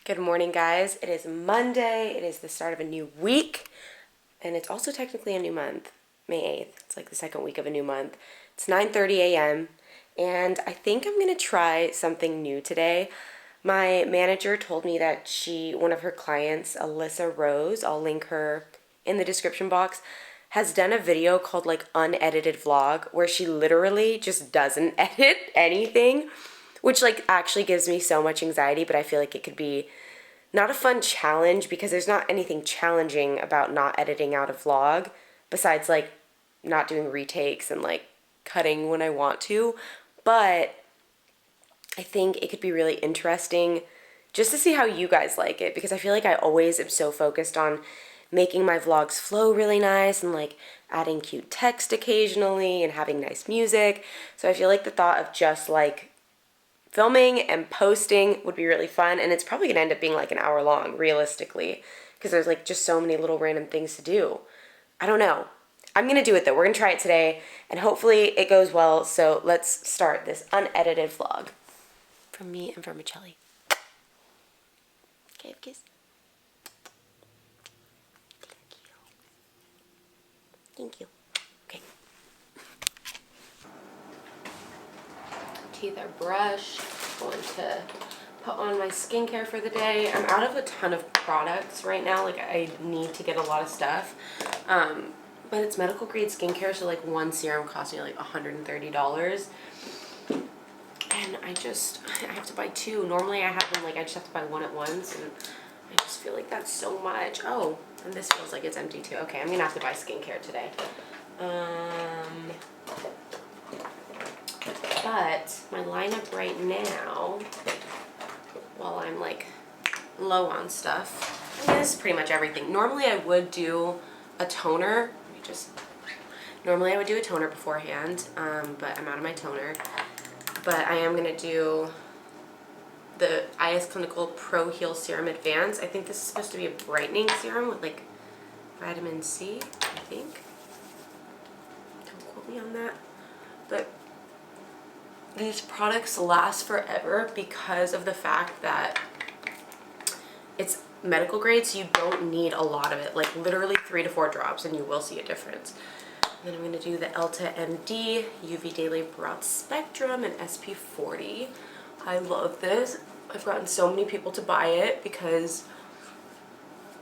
Good morning, guys. It is Monday. It is the start of a new week, and it's also technically a new month, May 8th. It's like the second week of a new month. It's 9:30 a.m., and I think I'm going to try something new today. My manager told me that one of her clients, Alyssa Rose, I'll link her in the description box, has done a video called like Unedited Vlog where she literally just doesn't edit anything, which like actually gives me so much anxiety, but I feel like it could be not a fun challenge because there's not anything challenging about not editing out a vlog besides like not doing retakes and like cutting when I want to. But I think it could be really interesting just to see how you guys like it, because I feel like I always am so focused on making my vlogs flow really nice and like adding cute text occasionally and having nice music. So I feel like the thought of just like filming and posting would be really fun, and it's probably gonna end up being like an hour long realistically because there's like just so many little random things to do. I don't know. I'm gonna do it though. We're gonna try it today and hopefully it goes well. So let's start this unedited vlog from me and vermicelli. Okay, kiss. Thank you. Okay. Teeth are brushed. Going to put on my skincare for the day. I'm out of a ton of products right now. Like I need to get a lot of stuff. But it's medical grade skincare, so like one serum costs me like $130. And I have to buy two. Normally I have them like I just have to buy one at once, and I just feel like that's so much. Oh, and this feels like it's empty too. Okay, I'm gonna have to buy skincare today. But my lineup right now, while I'm like low on stuff, I mean, this is pretty much everything. Normally I would do a toner. Normally I would do a toner beforehand, but I'm out of my toner. But I am gonna do the IS Clinical Pro Heal Serum Advance. I think this is supposed to be a brightening serum with like vitamin C, I think. Don't quote me on that. But these products last forever because of the fact that it's medical grade, so you don't need a lot of it, like literally 3 to 4 drops and you will see a difference. Then I'm going to do the Elta MD UV Daily Broad Spectrum and SP40. I love this. I've gotten so many people to buy it because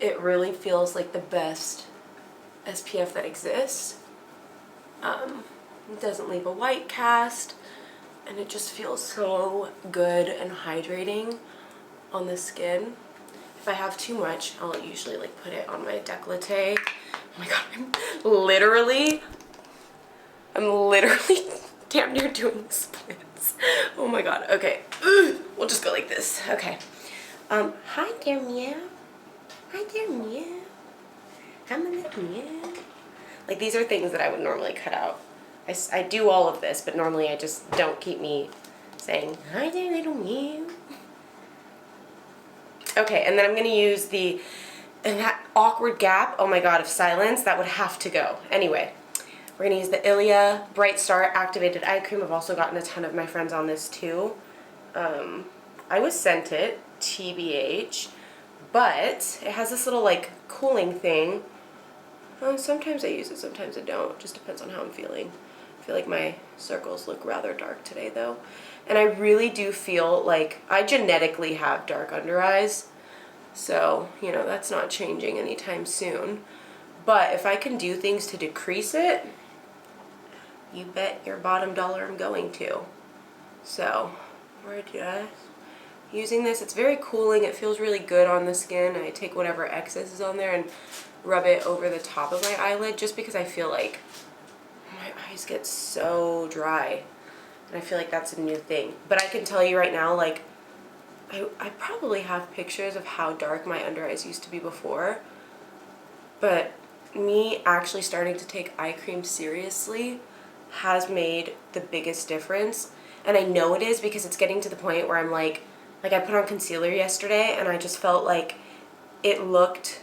it really feels like the best SPF that exists. It doesn't leave a white cast, and it just feels so good and hydrating on the skin. If I have too much, I'll usually like put it on my décolleté. Oh my god, I'm literally damn near doing splits. Oh my god, okay. We'll just go like this. Okay. Hi there, meow. Hi there, meow. I'm a little meow. Like, these are things that I would normally cut out. I do all of this, but normally I just don't keep me saying, hi there, little meow. Okay, and then I'm going to use and that awkward gap, oh my god, of silence, that would have to go. Anyway, we're going to use the Ilia Bright Star Activated Eye Cream. I've also gotten a ton of my friends on this too. I was sent it, TBH, but it has this little like cooling thing. Sometimes I use it, sometimes I don't. It just depends on how I'm feeling. I feel like my circles look rather dark today though. And I really do feel like I genetically have dark under eyes. So, you know, that's not changing anytime soon. But if I can do things to decrease it, you bet your bottom dollar I'm going to. So, we're just using this. It's very cooling. It feels really good on the skin. I take whatever excess is on there and rub it over the top of my eyelid just because I feel like my eyes get so dry. And I feel like that's a new thing. But I can tell you right now, like, I probably have pictures of how dark my under eyes used to be before. But me actually starting to take eye cream seriously has made the biggest difference. And I know it is because it's getting to the point where I'm like I put on concealer yesterday and I just felt like it looked,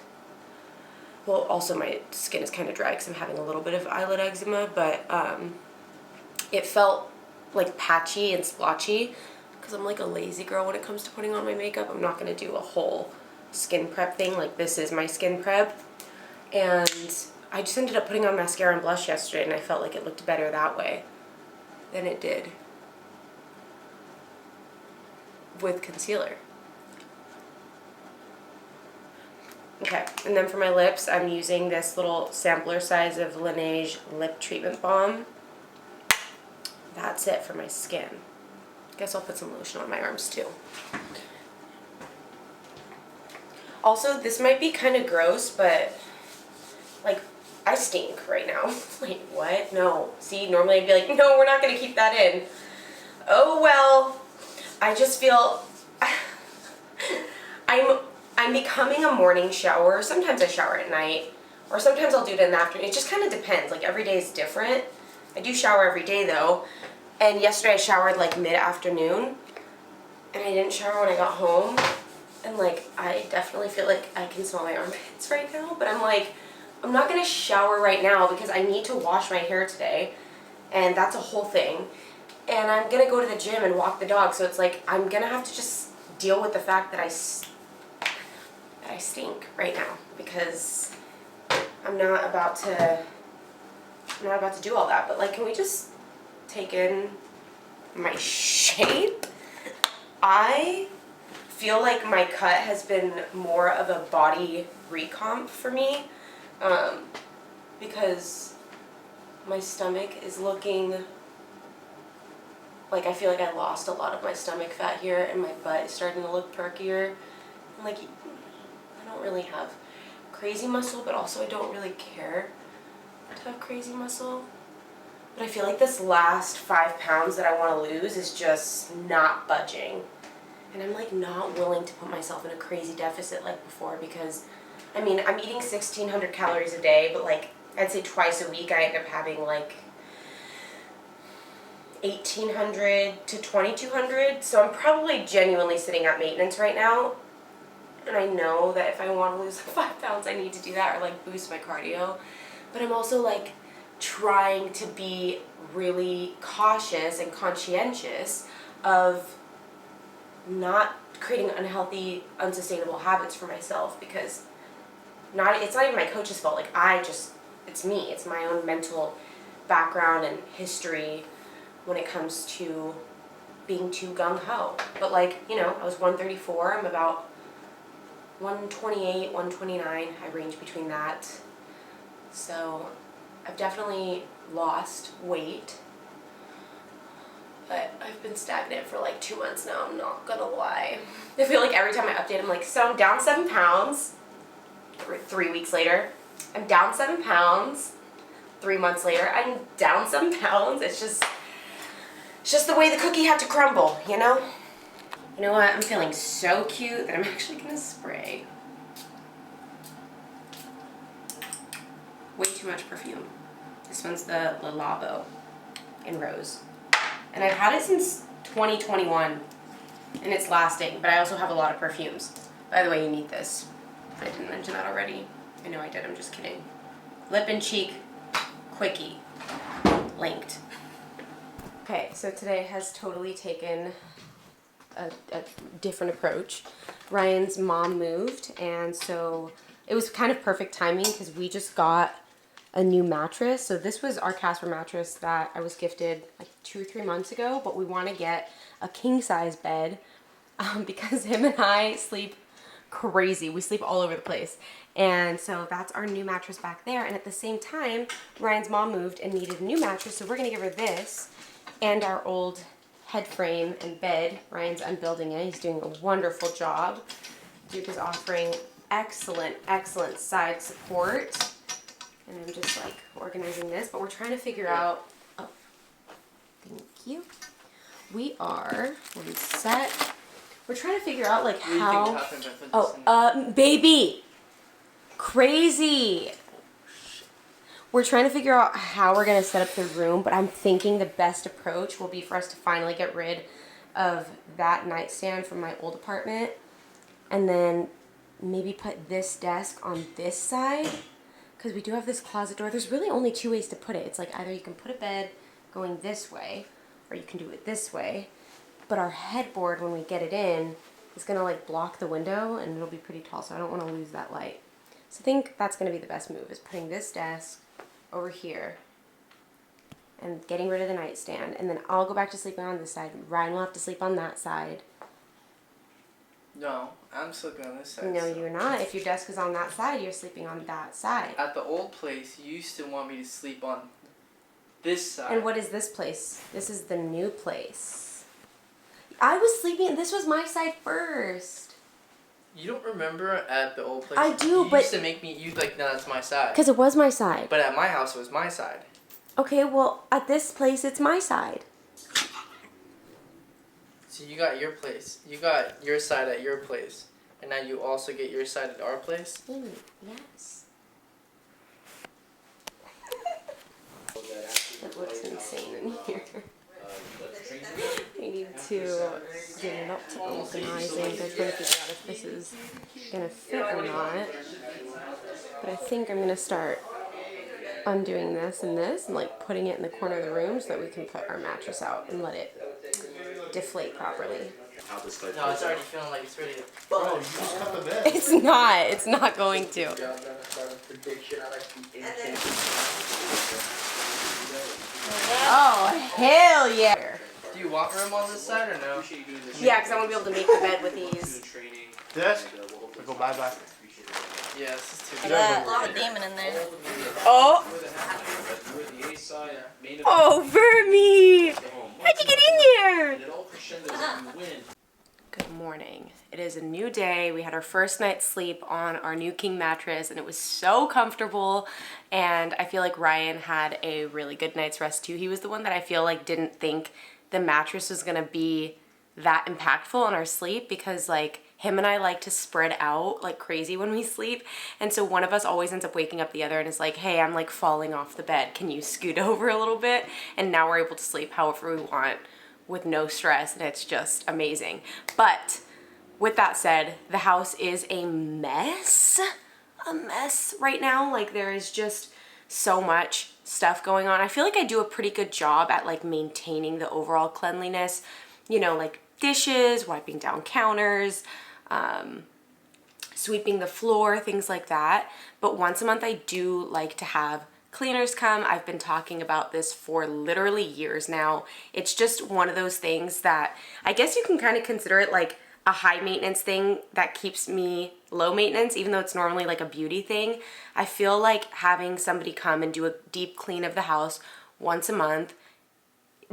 well, also my skin is kind of dry because I'm having a little bit of eyelid eczema, but it felt like patchy and splotchy because I'm like a lazy girl when it comes to putting on my makeup. I'm not going to do a whole skin prep thing. Like, this is my skin prep. And I just ended up putting on mascara and blush yesterday, and I felt like it looked better that way than it did with concealer. Okay, and then for my lips, I'm using this little sampler size of Laneige Lip Treatment Balm. That's it for my skin. Guess I'll put some lotion on my arms too. Also, this might be kind of gross, but like, I stink right now. Like, what? No. See, normally I'd be like, no, we're not going to keep that in. Oh, well. I just feel I'm becoming a morning shower. Sometimes I shower at night, or sometimes I'll do it in the afternoon. It just kind of depends. Like, every day is different. I do shower every day, though. And yesterday I showered, like, mid-afternoon, and I didn't shower when I got home. And, like, I definitely feel like I can smell my armpits right now, but I'm like, I'm not going to shower right now because I need to wash my hair today, and that's a whole thing. And I'm going to go to the gym and walk the dog, so it's like I'm going to have to just deal with the fact that I stink right now, because I'm not about to do all that. But, like, can we just take in my shape? I feel like my cut has been more of a body recomp for me, because my stomach is looking like, I feel like I lost a lot of my stomach fat here, and my butt is starting to look perkier. And, like, I don't really have crazy muscle, but also I don't really care to have crazy muscle. But I feel like this last 5 pounds that I want to lose is just not budging. And I'm, like, not willing to put myself in a crazy deficit like before, because, I mean, I'm eating 1,600 calories a day, but, like, I'd say twice a week I end up having, like, 1,800 to 2,200. So I'm probably genuinely sitting at maintenance right now. And I know that if I want to lose 5 pounds, I need to do that, or, like, boost my cardio. But I'm also, like, trying to be really cautious and conscientious of not creating unhealthy, unsustainable habits for myself, because it's not even my coach's fault. Like, it's me. It's my own mental background and history when it comes to being too gung-ho. But, like, you know, I was 134. I'm about 128, 129. I range between that. So I've definitely lost weight, but I've been stagnant for like 2 months now, I'm not gonna lie. I feel like every time I update, I'm like, so I'm down 7 pounds. 3 weeks later, I'm down 7 pounds. 3 months later, I'm down 7 pounds. It's just the way the cookie had to crumble, you know? You know what? I'm feeling so cute that I'm actually gonna spray. Way too much perfume. This one's the Le Labo in Rose. And I've had it since 2021, and it's lasting, but I also have a lot of perfumes. By the way, you need this. I didn't mention that already. I know I did, I'm just kidding. Lip and Cheek Quickie. Linked. Okay, so today has totally taken a different approach. Ryan's mom moved, and so it was kind of perfect timing because we just got a new mattress. So this was our Casper mattress that I was gifted like 2 or 3 months ago, but we want to get a king size bed because him and I sleep crazy. We sleep all over the place. And so that's our new mattress back there. And at the same time, Ryan's mom moved and needed a new mattress, so we're going to give her this and our old head frame and bed. Ryan's unbuilding it. He's doing a wonderful job. Duke is offering excellent, excellent side support. And I'm just like organizing this, but we're trying to figure out, oh, thank you. We are, one set. We're trying to figure out like how, baby, crazy. We're trying to figure out how we're going to set up the room, but I'm thinking the best approach will be for us to finally get rid of that nightstand from my old apartment, and then maybe put this desk on this side, because we do have this closet door. There's really only 2 ways to put it. It's like either you can put a bed going this way, or you can do it this way. but our headboard, when we get it in, is gonna like block the window and it'll be pretty tall, so I don't wanna lose that light. So I think that's gonna be the best move, is putting this desk over here and getting rid of the nightstand, and then I'll go back to sleeping on this side. Ryan will have to sleep on that side. No, I'm sleeping on this side. No, you're not. If your desk is on that side, you're sleeping on that side. At the old place, you used to want me to sleep on this side. And what is this place? This is the new place. I was sleeping, this was my side first. You don't remember at the old place? I do, but... You used to make me, you like, no, that's my side. Because it was my side. But at my house, it was my side. Okay, well, at this place, it's my side. So you got your place. You got your side at your place. And now you also get your side at our place? Yes. It looks insane in here. I need to get it up to organizing. I'm trying to figure out if this is going to fit or not. But I think I'm going to start undoing this and this and like putting it in the corner of the room so that we can put our mattress out and let it deflate properly. No, it's already feeling like it's ready to... Bro, you just cut the bed. It's not going to. Oh, hell yeah. Do you want room on this side or no? Yeah, because I want to be able to make the bed with ease. Desk? Go bye-bye. Yeah, this is too I good. got a demon in there. Oh! Oh, Vermi! How'd you get in here? Good morning. It is a new day. We had our first night's sleep on our new king mattress and it was so comfortable, and I feel like Ryan had a really good night's rest too. He was the one that I feel like didn't think the mattress was gonna be that impactful on our sleep, because like him and I like to spread out like crazy when we sleep, and so one of us always ends up waking up the other and is like, hey, I'm like falling off the bed, can you scoot over a little bit? And now we're able to sleep however we want with no stress, and it's just amazing. But with that said, the house is a mess right now. Like there is just so much stuff going on. I feel like I do a pretty good job at like maintaining the overall cleanliness, you know, like dishes, wiping down counters, sweeping the floor, things like that. But once a month I do like to have cleaners come. I've been talking about this for literally years now. It's just one of those things that I guess you can kind of consider it like a high maintenance thing that keeps me low maintenance, even though it's normally like a beauty thing. I feel like having somebody come and do a deep clean of the house once a month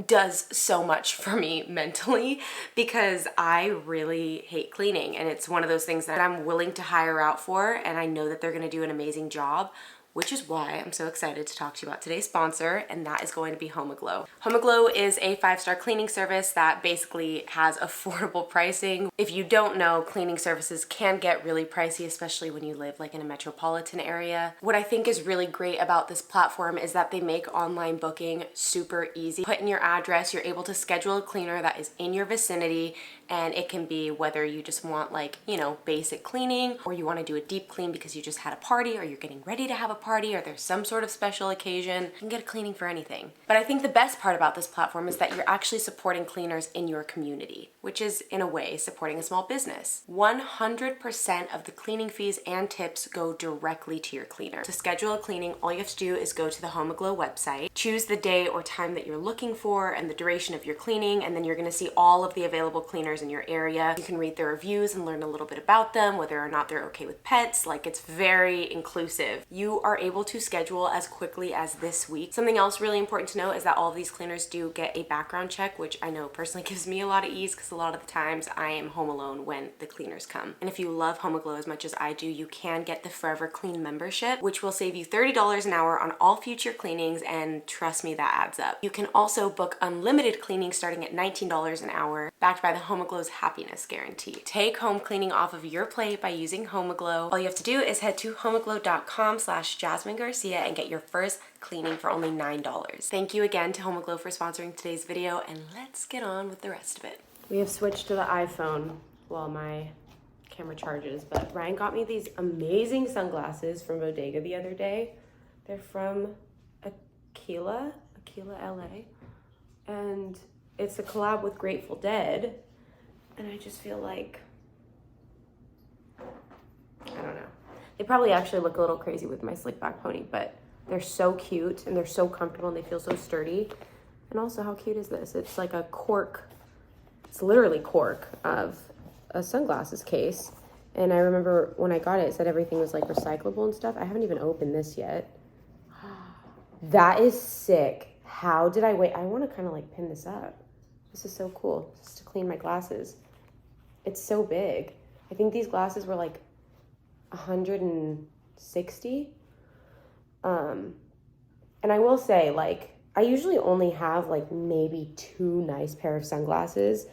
does so much for me mentally, because I really hate cleaning, and it's one of those things that I'm willing to hire out for, and I know that they're going to do an amazing job, which is why I'm so excited to talk to you about today's sponsor, and that is going to be HomeAglow. HomeAglow is a 5-star cleaning service that basically has affordable pricing. If you don't know, cleaning services can get really pricey, especially when you live like in a metropolitan area. What I think is really great about this platform is that they make online booking super easy. Put in your address, you're able to schedule a cleaner that is in your vicinity, and it can be whether you just want like, you know, basic cleaning, or you want to do a deep clean because you just had a party, or you're getting ready to have a party, or there's some sort of special occasion. You can get a cleaning for anything. But I think the best part about this platform is that you're actually supporting cleaners in your community, which is in a way supporting a small business. 100% of the cleaning fees and tips go directly to your cleaner. To schedule a cleaning, all you have to do is go to the HomeAglow website, choose the day or time that you're looking for and the duration of your cleaning, and then you're gonna see all of the available cleaners in your area. You can read their reviews and learn a little bit about them, whether or not they're okay with pets. Like, it's very inclusive. You are able to schedule as quickly as this week. Something else really important to note is that all of these cleaners do get a background check, which I know personally gives me a lot of ease, because a lot of the times I am home alone when the cleaners come. And if you love HomeAglow as much as I do, you can get the Forever Clean membership, which will save you $30 an hour on all future cleanings, and trust me, that adds up. You can also book unlimited cleaning starting at $19 an hour, backed by the HomeAglow's happiness guarantee. Take home cleaning off of your plate by using HomeAglow. All you have to do is head to homeaglow.com/Jazmine Garcia and get your first cleaning for only $9. Thank you again to HomeAglow for sponsoring today's video, and let's get on with the rest of it. We have switched to the iPhone while my camera charges, but Ryan got me these amazing sunglasses from Bodega the other day. They're from Aquila LA, and it's a collab with Grateful Dead, and I just feel like, I don't know. They probably actually look a little crazy with my slick back pony, but they're so cute and they're so comfortable and they feel so sturdy. And also, how cute is this? It's like a cork, it's literally cork of a sunglasses case. And I remember when I got it, it said everything was like recyclable and stuff. I haven't even opened this yet. That is sick. How did I wait? I want to kind of like pin this up. This is so cool, just to clean my glasses. It's so big. I think these glasses were like 160. And I will say, like, I usually only have like maybe 2 nice pair of sunglasses.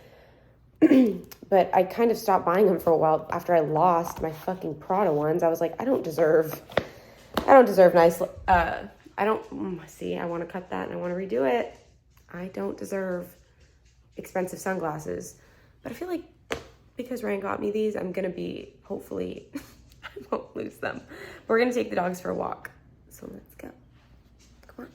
But I kind of stopped buying them for a while after I lost my fucking Prada ones. I was like, I don't deserve nice, I want to cut that and I want to redo it. I don't deserve expensive sunglasses. But I feel like because Ryan got me these, I'm going to be, hopefully, I won't lose them. But we're going to take the dogs for a walk. So let's go. Come on.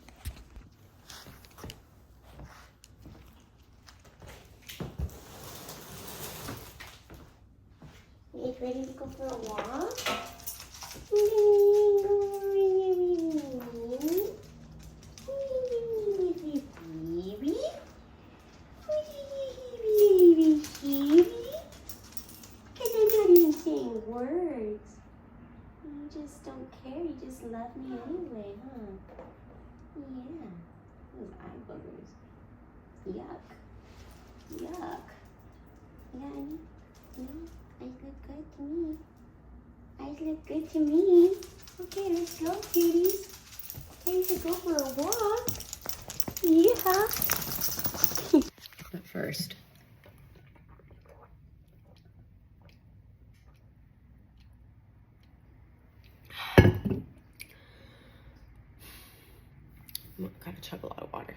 You guys ready to go for a walk? Words. You just don't care. You just love me anyway, huh? Yeah. Those eye boogers. Yuck. Yuck. Yeah, no, eyes look good to me. Eyes look good to me. Okay, let's go, cuties. Time to go for a walk. Yeah. But first, gotta chug a lot of water.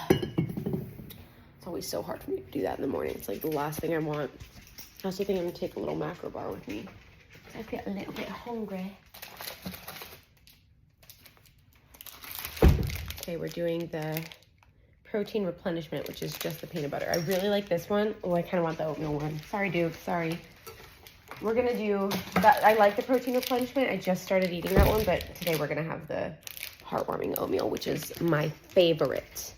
It's always so hard for me to do that in the morning. It's like the last thing I want. I also think I'm gonna take a little macro bar with me. I feel a little bit hungry. Okay, we're doing the protein replenishment, which is just the peanut butter. I really like this one. Oh, I kind of want the oatmeal one. Sorry, Duke, sorry. We're gonna do that. I like the protein replenishment. I just started eating that one, but today we're gonna have the heartwarming oatmeal, which is my favorite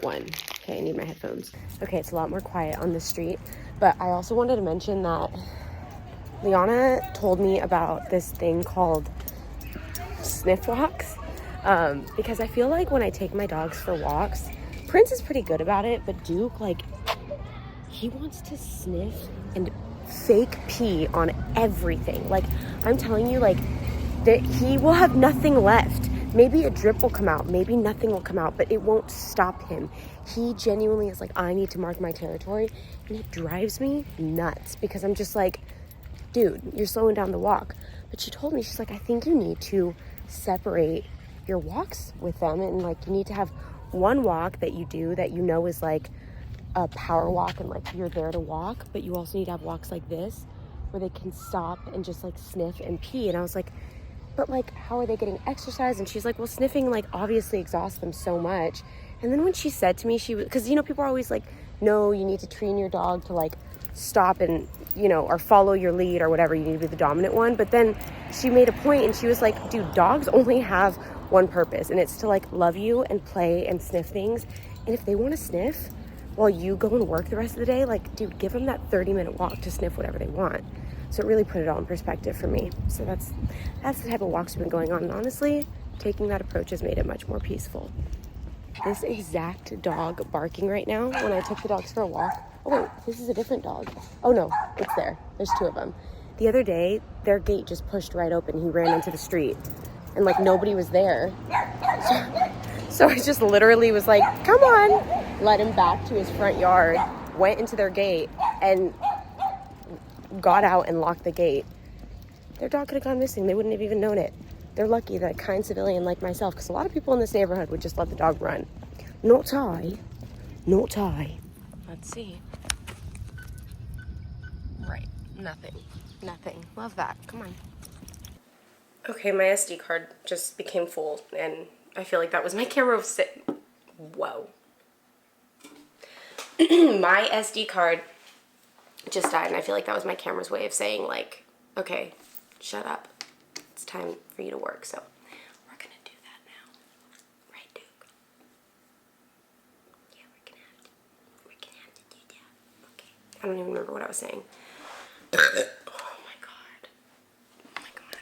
one. Okay, I need my headphones. Okay, it's a lot more quiet on the street, but I also wanted to mention that Liana told me about this thing called sniff walks, because I feel like when I take my dogs for walks, Prince is pretty good about it, but Duke, like, he wants to sniff and fake pee on everything. Like, I'm telling you, like, that he will have nothing left. Maybe a drip will come out, maybe nothing will come out, but it won't stop him. He genuinely is like, I need to mark my territory, and it drives me nuts because I'm just like, dude, you're slowing down the walk. But she told me, she's like, I think you need to separate your walks with them, and like, you need to have one walk that you do that you know is like a power walk and like you're there to walk, but you also need to have walks like this where they can stop and just like sniff and pee. And I was like, but like, how are they getting exercise? And she's like, well, sniffing like obviously exhausts them so much. And then when she said to me, she was, because, you know, people are always like, no, you need to train your dog to like stop and, you know, or follow your lead or whatever, you need to be the dominant one. But then she made a point and she was like, dude, dogs only have one purpose, and it's to like love you and play and sniff things. And if they want to sniff while you go and work the rest of the day, like, dude, give them that 30-minute walk to sniff whatever they want. So it really put it all in perspective for me. So that's the type of walks we've been going on. And honestly, taking that approach has made it much more peaceful. This exact dog barking right now, when I took the dogs for a walk. Oh wait, this is a different dog. Oh no, it's there. There's 2 of them. The other day, their gate just pushed right open. He ran into the street and like nobody was there. So I just literally was like, come on, led him back to his front yard, went into their gate and got out and locked the gate. Their dog could have gone missing. They wouldn't have even known it. They're lucky that a kind civilian like myself, because a lot of people in this neighborhood would just let the dog run. Not I. Not I. Let's see. Right. Nothing. Nothing. Love that. Come on. Okay, my SD card just became full, and I feel like that was my camera whoa. My SD card just died, and I feel like that was my camera's way of saying, like, okay, shut up. It's time for you to work, so we're gonna do that now. Right, Duke? Yeah, we're gonna have to do that. Okay. I don't even remember what I was saying. Oh my god. Oh my god.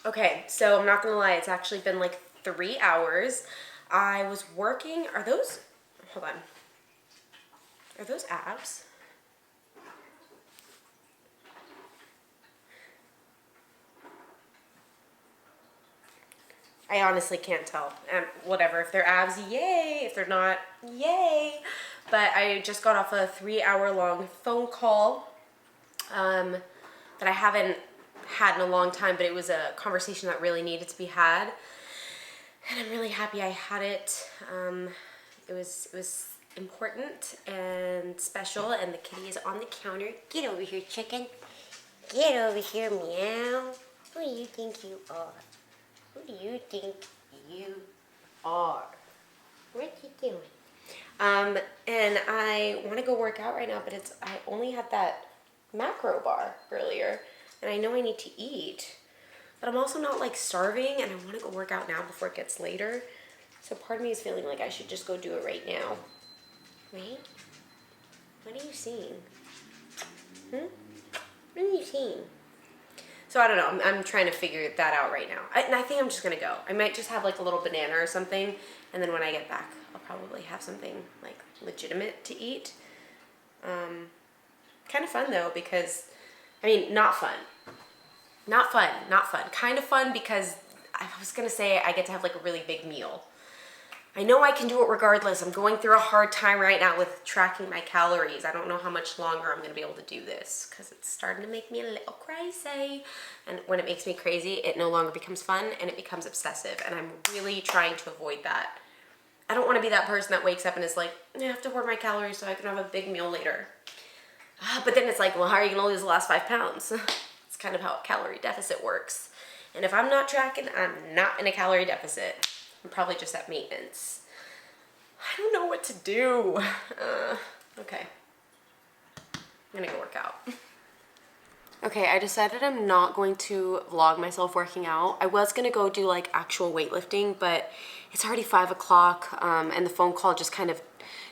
Okay, so I'm not gonna lie, it's actually been like 3 hours. I was working, are those, hold on. Are those abs? I honestly can't tell. Whatever, if they're abs, yay. If they're not, yay. But I just got off a 3-hour long phone call that I haven't had in a long time, but it was a conversation that really needed to be had. And I'm really happy I had it. It was important and special, and the kitty is on the counter. Get over here, chicken. Get over here, meow. Who do you think you are? Who do you think you are? What you doing? And I want to go work out right now, but I only had that macro bar earlier, and I know I need to eat, but I'm also not like starving, and I want to go work out now before it gets later. So part of me is feeling like I should just go do it right now. Right? What are you seeing? What are you seeing? So I don't know, I'm trying to figure that out right now. And I think I'm just gonna go. I might just have like a little banana or something, and then when I get back, I'll probably have something like legitimate to eat. Kind of fun though, because, I mean, not fun. Not fun. Kind of fun because I was gonna say I get to have like a really big meal. I know I can do it regardless. I'm going through a hard time right now with tracking my calories. I don't know how much longer I'm gonna be able to do this because it's starting to make me a little crazy. And when it makes me crazy, it no longer becomes fun and it becomes obsessive. And I'm really trying to avoid that. I don't wanna be that person that wakes up and is like, I have to hoard my calories so I can have a big meal later. But then it's like, well, how are you gonna lose the last 5 pounds? It's kind of how a calorie deficit works. And if I'm not tracking, I'm not in a calorie deficit. I'm probably just at maintenance. I don't know what to do. Okay. I'm gonna go work out. Okay, I decided I'm not going to vlog myself working out. I was gonna go do like actual weightlifting, but it's already 5 o'clock, and the phone call just kind of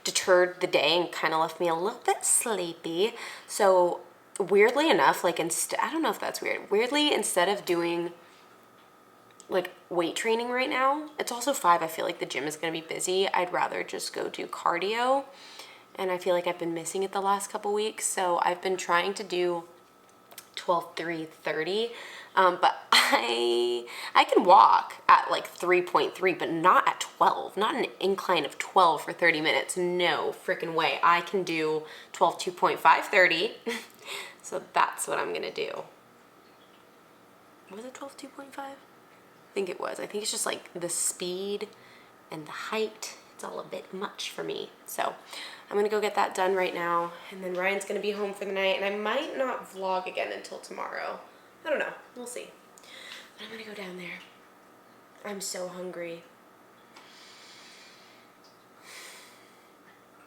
deterred the day and kind of left me a little bit sleepy. So weirdly enough, like I don't know if that's weird. Weirdly, instead of doing like weight training right now, it's also 5, I feel like the gym is gonna be busy. I'd rather just go do cardio, and I feel like I've been missing it the last couple weeks, so I've been trying to do 12-3-30, but I can walk at like 3.3, but not at 12, not an incline of 12 for 30 minutes. No freaking way. I can do 12-2.5-30, so that's what I'm gonna do. Was it 12-2.5? I think it was. I think it's just like the speed and the height. It's all a bit much for me. So I'm gonna go get that done right now, and then Ryan's gonna be home for the night, and I might not vlog again until tomorrow. I don't know, we'll see. But I'm gonna go down there. I'm so hungry.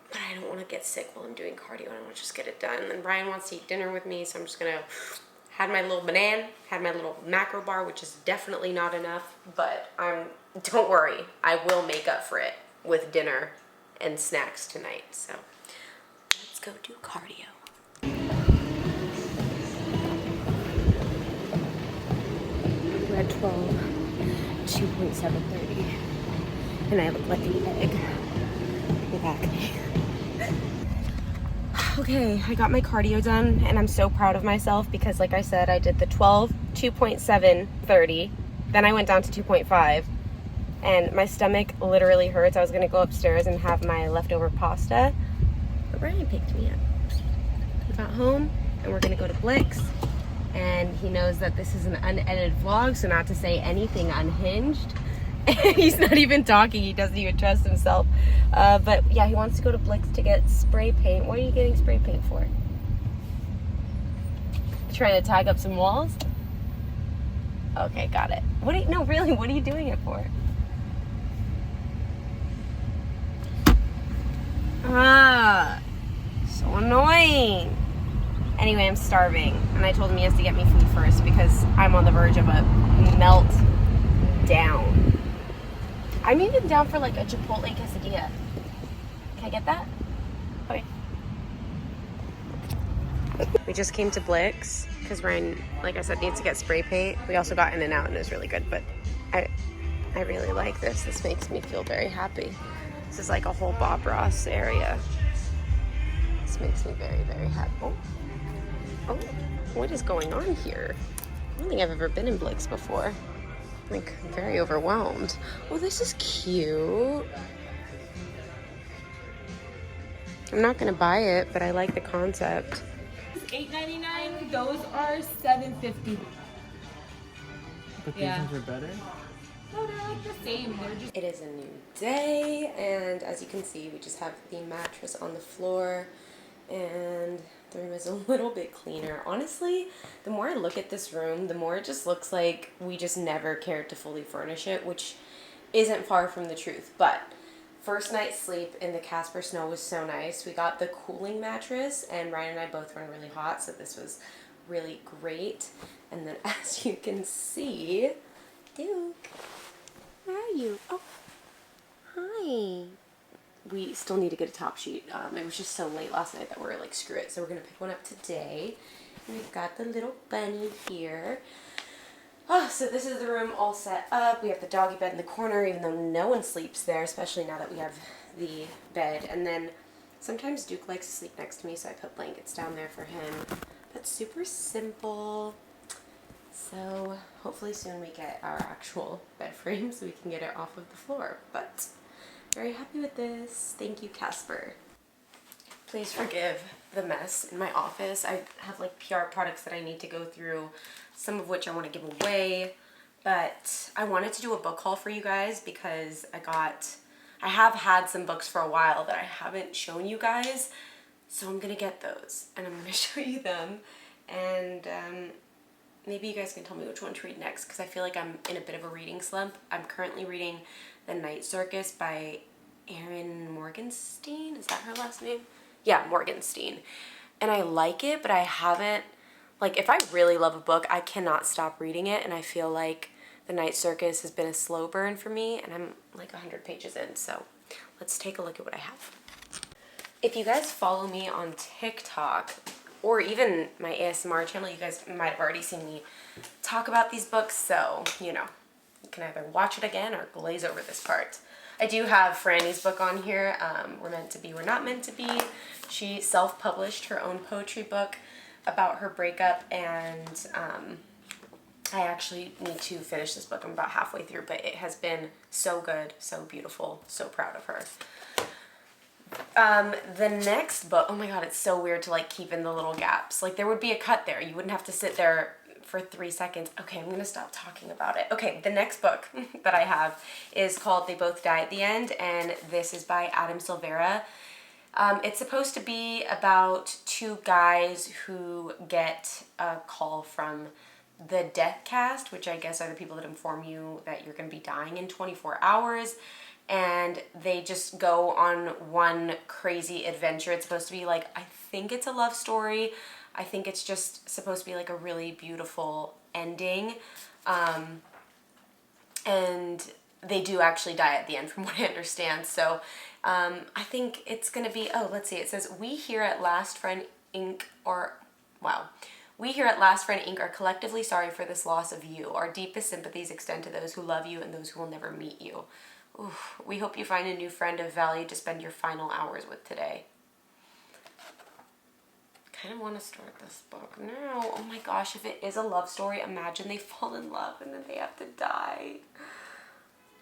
But I don't wanna get sick while I'm doing cardio. I wanna just get it done. And then Ryan wants to eat dinner with me, so I'm just gonna had my little banana, had my little macro bar, which is definitely not enough, but don't worry, I will make up for it with dinner and snacks tonight. So let's go do cardio. We're at 2.730, and I look like an egg. Look at me. Okay, I got my cardio done, and I'm so proud of myself because, like I said, I did the 12, 2.7, 30. Then I went down to 2.5, and my stomach literally hurts. I was gonna go upstairs and have my leftover pasta, but Ryan picked me up. We got home, and we're gonna go to Blix, and he knows that this is an unedited vlog, so not to say anything unhinged. He's not even talking. He doesn't even trust himself. But yeah, he wants to go to Blix to get spray paint. What are you getting spray paint for? Trying to tag up some walls? Okay, got it. No, really, what are you doing it for? So annoying. Anyway, I'm starving, and I told him he has to get me food first because I'm on the verge of a melt down. I'm even down for like a Chipotle quesadilla. Can I get that? Okay. We just came to Blix because Ryan, like I said, needs to get spray paint. We also got In-N-Out and it was really good, but I really like this. This makes me feel very happy. This is like a whole Bob Ross area. This makes me very, very happy. Oh, what is going on here? I don't think I've ever been in Blake's before. I'm like very overwhelmed. Oh, this is cute. I'm not gonna buy it, but I like the concept. $8.99. Those are $7.50. But these Yeah. ones are better? No, they're like the same. They're just It is a new day, and as you can see, we just have the mattress on the floor, and the room is a little bit cleaner. Honestly, the more I look at this room, the more it just looks like we just never cared to fully furnish it, which isn't far from the truth. But first night's sleep in the Casper snow was so nice. We got the cooling mattress, and Ryan and I both run really hot, so this was really great. And then as you can see, Duke, where are you? Oh, hi. We still need to get a top sheet. It was just so late last night that we're like, screw it. So we're gonna pick one up today. And we've got the little bunny here. Oh, so this is the room all set up. We have the doggy bed in the corner, even though no one sleeps there, especially now that we have the bed. And then sometimes Duke likes to sleep next to me, so I put blankets down there for him. But super simple. So hopefully soon we get our actual bed frame so we can get it off of the floor. But very happy with this. Thank you, Casper. Please forgive the mess in my office. I have like PR products that I need to go through, some of which I want to give away. But I wanted to do a book haul for you guys because I have had some books for a while that I haven't shown you guys. So I'm going to get those and I'm going to show you them. And maybe you guys can tell me which one to read next because I feel like I'm in a bit of a reading slump. I'm currently reading The Night Circus by Erin Morgenstein. Is that her last name? Yeah, Morgenstein. And I like it, but I haven't, like, if I really love a book, I cannot stop reading it. And I feel like The Night Circus has been a slow burn for me, and I'm like 100 pages in. So let's take a look at what I have. If you guys follow me on TikTok, or even my ASMR channel, you guys might have already seen me talk about these books, so, you know, you can either watch it again or glaze over this part. I do have Franny's book on here, We're Meant to Be, We're Not Meant to Be. She self-published her own poetry book about her breakup, and I actually need to finish this book. I'm about halfway through, but it has been so good, so beautiful, so proud of her. The next book, oh my god, it's so weird to like keep in the little gaps. Like there would be a cut there. You wouldn't have to sit there for 3 seconds. Okay, I'm gonna stop talking about it. Okay, the next book that I have is called They Both Die at the End, and this is by Adam Silvera. It's supposed to be about two guys who get a call from the death cast, which I guess are the people that inform you that you're gonna be dying in 24 hours. And they just go on one crazy adventure. It's supposed to be like, I think it's a love story. I think it's just supposed to be like a really beautiful ending. And they do actually die at the end from what I understand. So I think it's going to be, oh, let's see. It says, we here at Last Friend Inc. We here at Last Friend Inc. are collectively sorry for this loss of you. Our deepest sympathies extend to those who love you and those who will never meet you. Oof, we hope you find a new friend of value to spend your final hours with today. I kind of want to start this book now. Oh my gosh, if it is a love story, imagine they fall in love and then they have to die.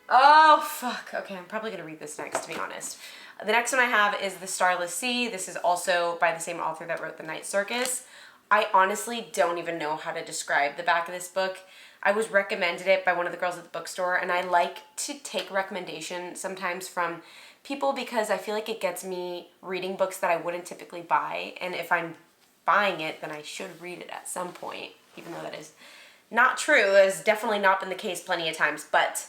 Oh, fuck. Okay, I'm probably going to read this next, to be honest. The next one I have is The Starless Sea. This is also by the same author that wrote The Night Circus. I honestly don't even know how to describe the back of this book. I was recommended it by one of the girls at the bookstore, and I like to take recommendation sometimes from people because I feel like it gets me reading books that I wouldn't typically buy, and if I'm buying it, then I should read it at some point, even though that is not true. It has definitely not been the case plenty of times, but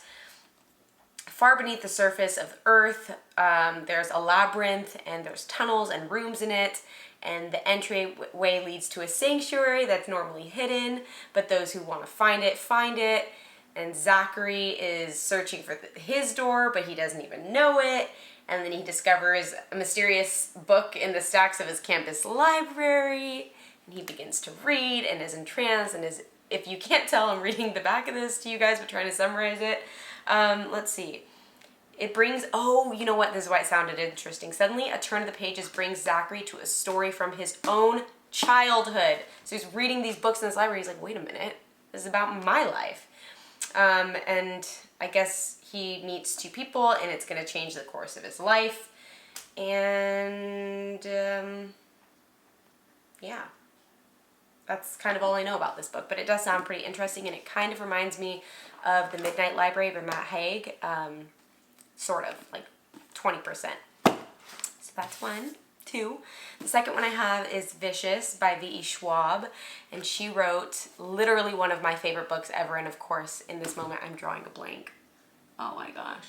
far beneath the surface of Earth, there's a labyrinth, and there's tunnels and rooms in it, and the entryway leads to a sanctuary that's normally hidden, but those who want to find it, and Zachary is searching for his door, but he doesn't even know it, and then he discovers a mysterious book in the stacks of his campus library, and he begins to read and is entranced and is, if you can't tell, I'm reading the back of this to you guys, but trying to summarize it. Let's see. It brings, oh, you know what? This is why it sounded interesting. Suddenly, a turn of the pages brings Zachary to a story from his own childhood. So he's reading these books in this library. He's like, wait a minute. This is about my life. And I guess he meets two people, and it's going to change the course of his life. And, yeah. That's kind of all I know about this book. But it does sound pretty interesting, and it kind of reminds me of The Midnight Library by Matt Haig. Sort of, like 20%. So that's one. Two. The second one I have is Vicious by V.E. Schwab, and she wrote literally one of my favorite books ever, and of course, in this moment, I'm drawing a blank. Oh my gosh.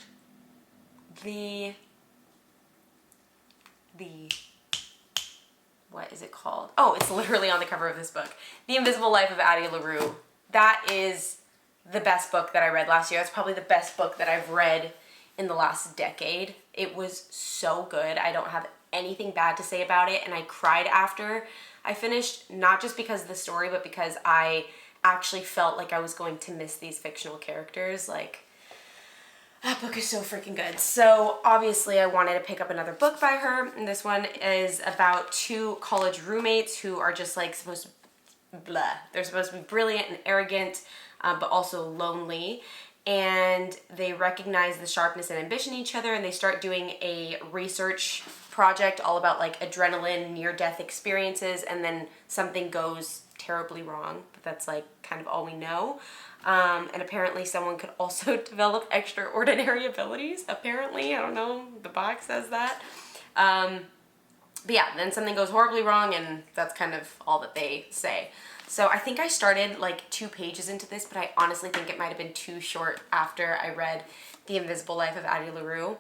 What is it called? Oh, it's literally on the cover of this book. The Invisible Life of Addie LaRue. That is the best book that I read last year. That's probably the best book that I've read in the last decade. It was so good. I don't have anything bad to say about it, and I cried after I finished, not just because of the story, but because I actually felt like I was going to miss these fictional characters. Like, that book is so freaking good. So obviously I wanted to pick up another book by her, and this one is about two college roommates who are just like supposed to blah. They're supposed to be brilliant and arrogant, but also lonely. And they recognize the sharpness and ambition in each other, and they start doing a research project all about like adrenaline, near-death experiences, and then something goes terribly wrong, but that's like kind of all we know. And apparently someone could also develop extraordinary abilities, apparently. I don't know, the box says that. But yeah, then something goes horribly wrong, and that's kind of all that they say. So I think I started like 2 pages into this, but I honestly think it might have been too short after I read The Invisible Life of Addie LaRue.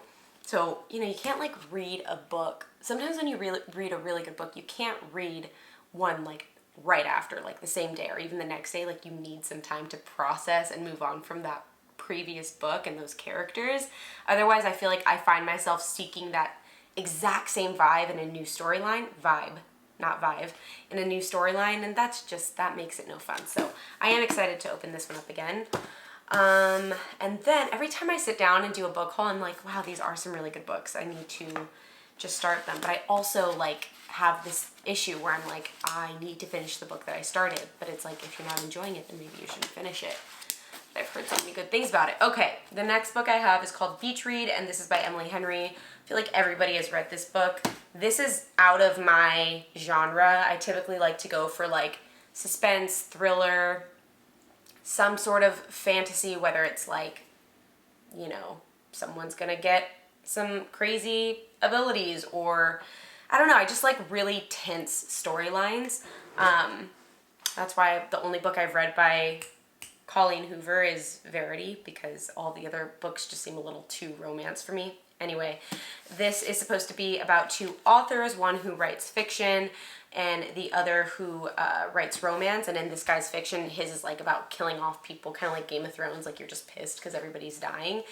So, you know, you can't like read a book. Sometimes when you read a really good book, you can't read one like right after, like the same day or even the next day. Like, you need some time to process and move on from that previous book and those characters. Otherwise, I feel like I find myself seeking that exact same vibe in a new storyline. In a new storyline, and that makes it no fun. So I am excited to open this one up again. And then every time I sit down and do a book haul, I'm like, wow, these are some really good books. I need to just start them. But I also like have this issue where I'm like, I need to finish the book that I started. But it's like, if you're not enjoying it, then maybe you shouldn't finish it. But I've heard so many good things about it. Okay, the next book I have is called Beach Read, and this is by Emily Henry. I feel like everybody has read this book. This is out of my genre. I typically like to go for like suspense, thriller, some sort of fantasy, whether it's like, you know, someone's gonna get some crazy abilities, or I don't know, I just like really tense storylines. That's why the only book I've read by Colleen Hoover is Verity, because all the other books just seem a little too romance for me. Anyway, this is supposed to be about 2 authors, one who writes fiction and the other who writes romance. And in this guy's fiction, his is like about killing off people, kind of like Game of Thrones, like you're just pissed because everybody's dying.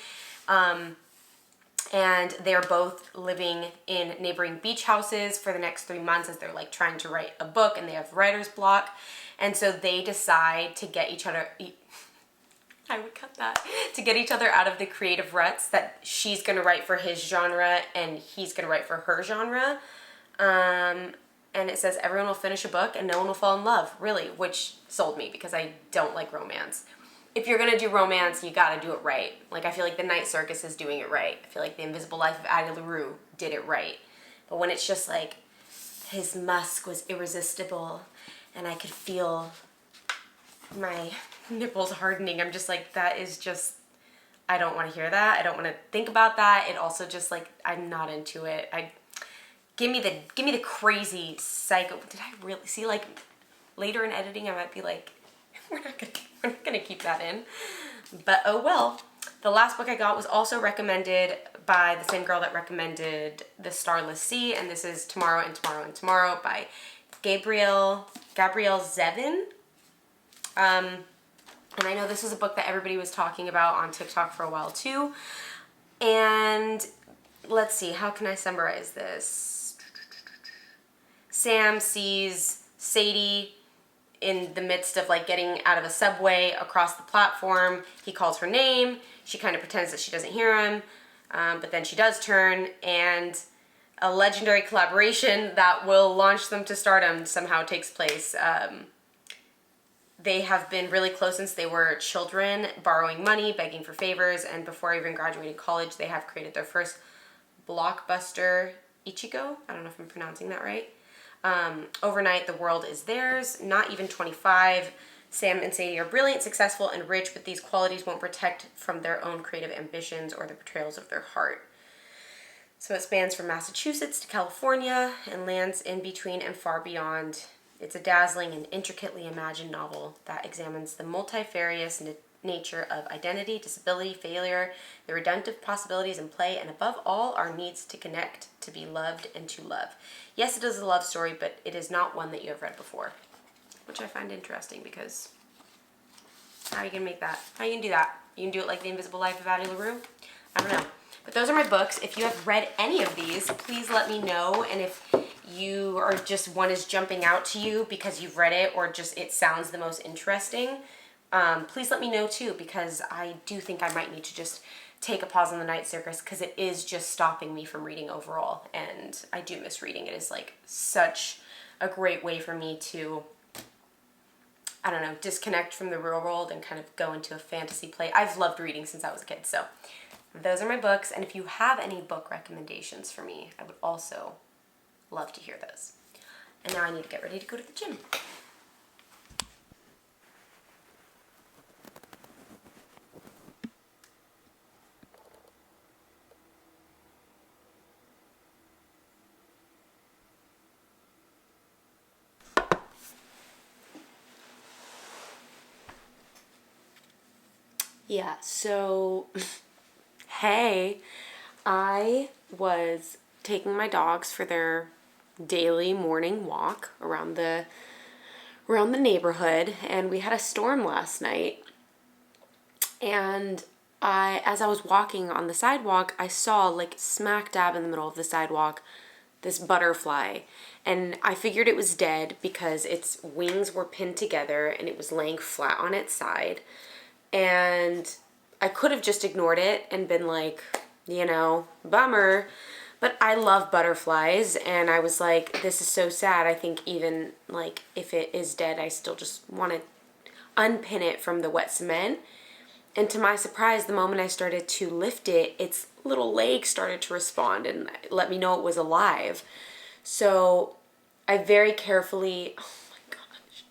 And they're both living in neighboring beach houses for the next 3 months as they're like trying to write a book, and they have writer's block. And so they decide to get each other... I would cut that. To get each other out of the creative ruts that she's going to write for his genre and he's going to write for her genre. And it says everyone will finish a book and no one will fall in love, really, which sold me because I don't like romance. If you're going to do romance, you got to do it right. Like, I feel like The Night Circus is doing it right. I feel like The Invisible Life of Addie LaRue did it right. But when it's just like, his musk was irresistible and I could feel my nipples hardening, I'm just like, that is just, I don't want to hear that. I don't want to think about that. It also just like, I'm not into it. Give me the crazy psycho. Did I really see, like, later in editing I might be like, we're not gonna keep that in. But oh well. The last book I got was also recommended by the same girl that recommended The Starless Sea, and this is Tomorrow and Tomorrow and Tomorrow by Gabrielle Zevin. And I know this was a book that everybody was talking about on TikTok for a while too. And let's see, how can I summarize this? Sam sees Sadie, in the midst of like getting out of a subway across the platform, he calls her name. She kind of pretends that she doesn't hear him, but then she does turn, and a legendary collaboration that will launch them to stardom somehow takes place. They have been really close since they were children, borrowing money, begging for favors, and before even graduating college, they have created their first blockbuster Ichigo. I don't know if I'm pronouncing that right. Overnight, the world is theirs. Not even 25. Sam and Sadie are brilliant, successful, and rich, but these qualities won't protect from their own creative ambitions or the betrayals of their heart. So it spans from Massachusetts to California and lands in between and far beyond. It's a dazzling and intricately imagined novel that examines the multifarious nature of identity, disability, failure, the redemptive possibilities in play, and above all, our needs to connect, to be loved, and to love. Yes, it is a love story, but it is not one that you have read before, which I find interesting because how are you going to make that? How are you going to do that? You can do it like The Invisible Life of Addie LaRue? I don't know. But those are my books. If you have read any of these, please let me know. And if you are just one is jumping out to you because you've read it or just it sounds the most interesting, please let me know too, because I do think I might need to just take a pause on the Night Circus because it is just stopping me from reading overall. And I do miss reading. It is like such a great way for me to, I don't know, disconnect from the real world and kind of go into a fantasy play. I've loved reading since I was a kid. So those are my books. And if you have any book recommendations for me, I would also love to hear those. And now I need to get ready to go to the gym. Yeah, so, hey, I was taking my dogs for their daily morning walk around the neighborhood, and we had a storm last night. And as I was walking on the sidewalk, I saw, like, smack dab in the middle of the sidewalk, this butterfly. And I figured it was dead because its wings were pinned together and it was laying flat on its side. And I could have just ignored it and been like, you know, bummer. But I love butterflies, and I was like, this is so sad. I think even, like, if it is dead, I still just want to unpin it from the wet cement. And to my surprise, the moment I started to lift it, its little legs started to respond and let me know it was alive. So I very carefully, oh my gosh,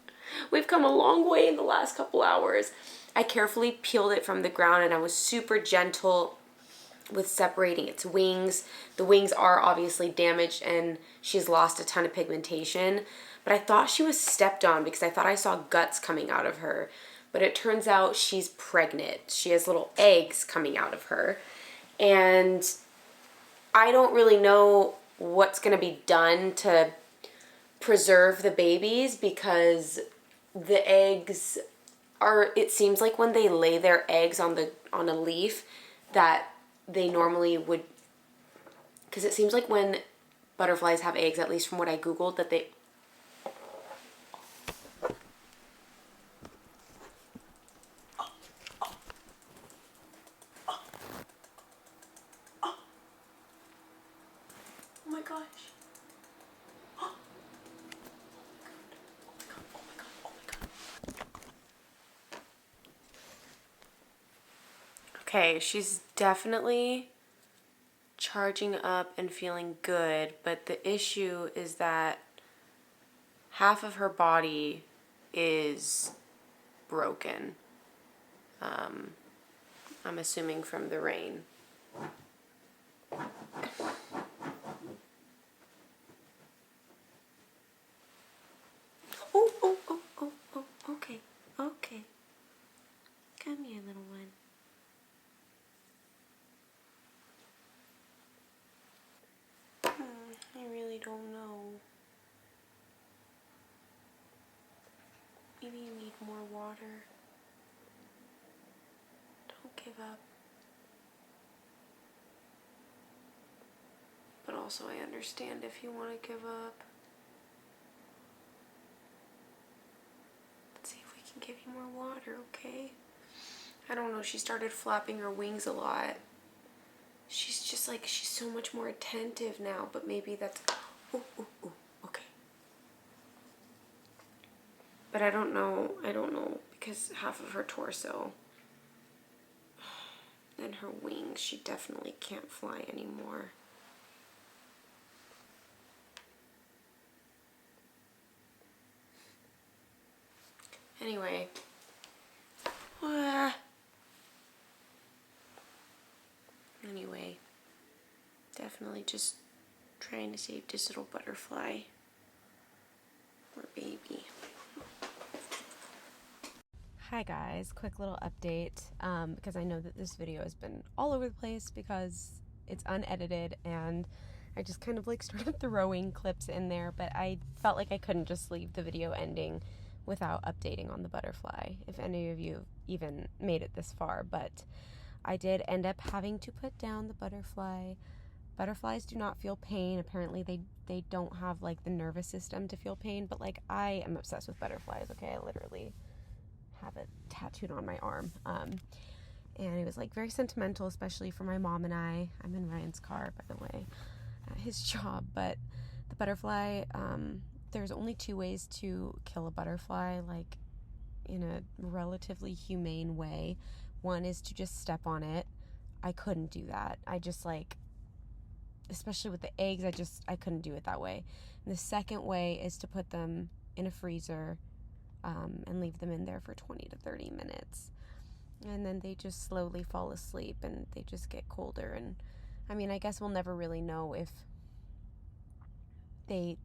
we've come a long way in the last couple hours. I carefully peeled it from the ground, and I was super gentle with separating its wings. The wings are obviously damaged and she's lost a ton of pigmentation, but I thought she was stepped on because I thought I saw guts coming out of her. But it turns out she's pregnant. She has little eggs coming out of her. And I don't really know what's going to be done to preserve the babies because the eggs are, it seems like when they lay their eggs on a leaf that they normally would, because it seems like when butterflies have eggs, at least from what I googled, that they, oh my gosh. Okay, she's definitely charging up and feeling good, but the issue is that half of her body is broken. I'm assuming from the rain. Oh, okay, okay. Come here, little one. I really don't know. Maybe you need more water. Don't give up. But also I understand if you want to give up. give you more water, okay? I don't know, she started flapping her wings a lot. She's just like, she's so much more attentive now, but maybe that's, ooh, okay. But I don't know, because half of her torso and her wings, she definitely can't fly anymore. Anyway. Anyway. Definitely just trying to save this little butterfly. Poor baby. Hi guys, quick little update, because I know that this video has been all over the place because it's unedited and I just kind of like started throwing clips in there, but I felt like I couldn't just leave the video ending without updating on the butterfly, if any of you even made it this far. But I did end up having to put down the butterfly. Butterflies do not feel pain. Apparently they don't have like the nervous system to feel pain, but like I am obsessed with butterflies, okay? I literally have it tattooed on my arm. And it was like very sentimental, especially for my mom and I. I'm in Ryan's car, by the way, at his job. But the butterfly, there's only 2 ways to kill a butterfly, like in a relatively humane way. One is to just step on it. I couldn't do that. I just like, especially with the eggs, I couldn't do it that way. And the second way is to put them in a freezer and leave them in there for 20 to 30 minutes. And then they just slowly fall asleep and they just get colder. And I mean, I guess we'll never really know if they,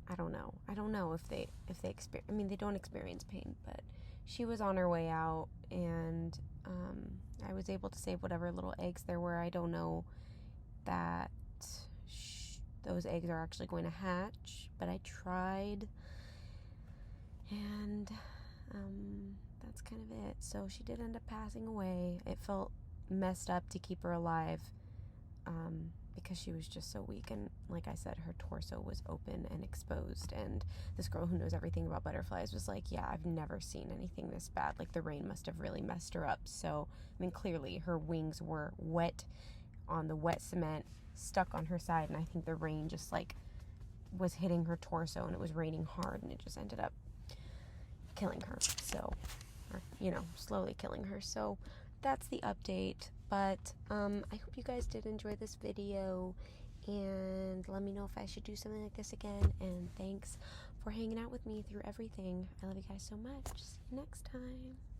I don't know if they experience, I mean, they don't experience pain, but she was on her way out and I was able to save whatever little eggs there were. I don't know that those eggs are actually going to hatch, but I tried. And that's kind of it. So she did end up passing away. It felt messed up to keep her alive because she was just so weak. And like I said, her torso was open and exposed. And this girl who knows everything about butterflies was like, yeah, I've never seen anything this bad. Like the rain must have really messed her up. So, I mean, clearly her wings were wet on the wet cement, stuck on her side. And I think the rain just like was hitting her torso and it was raining hard and it just ended up killing her, so, or, you know, slowly killing her. So that's the update. But I hope you guys did enjoy this video and let me know if I should do something like this again. And thanks for hanging out with me through everything. I love you guys so much. See you next time.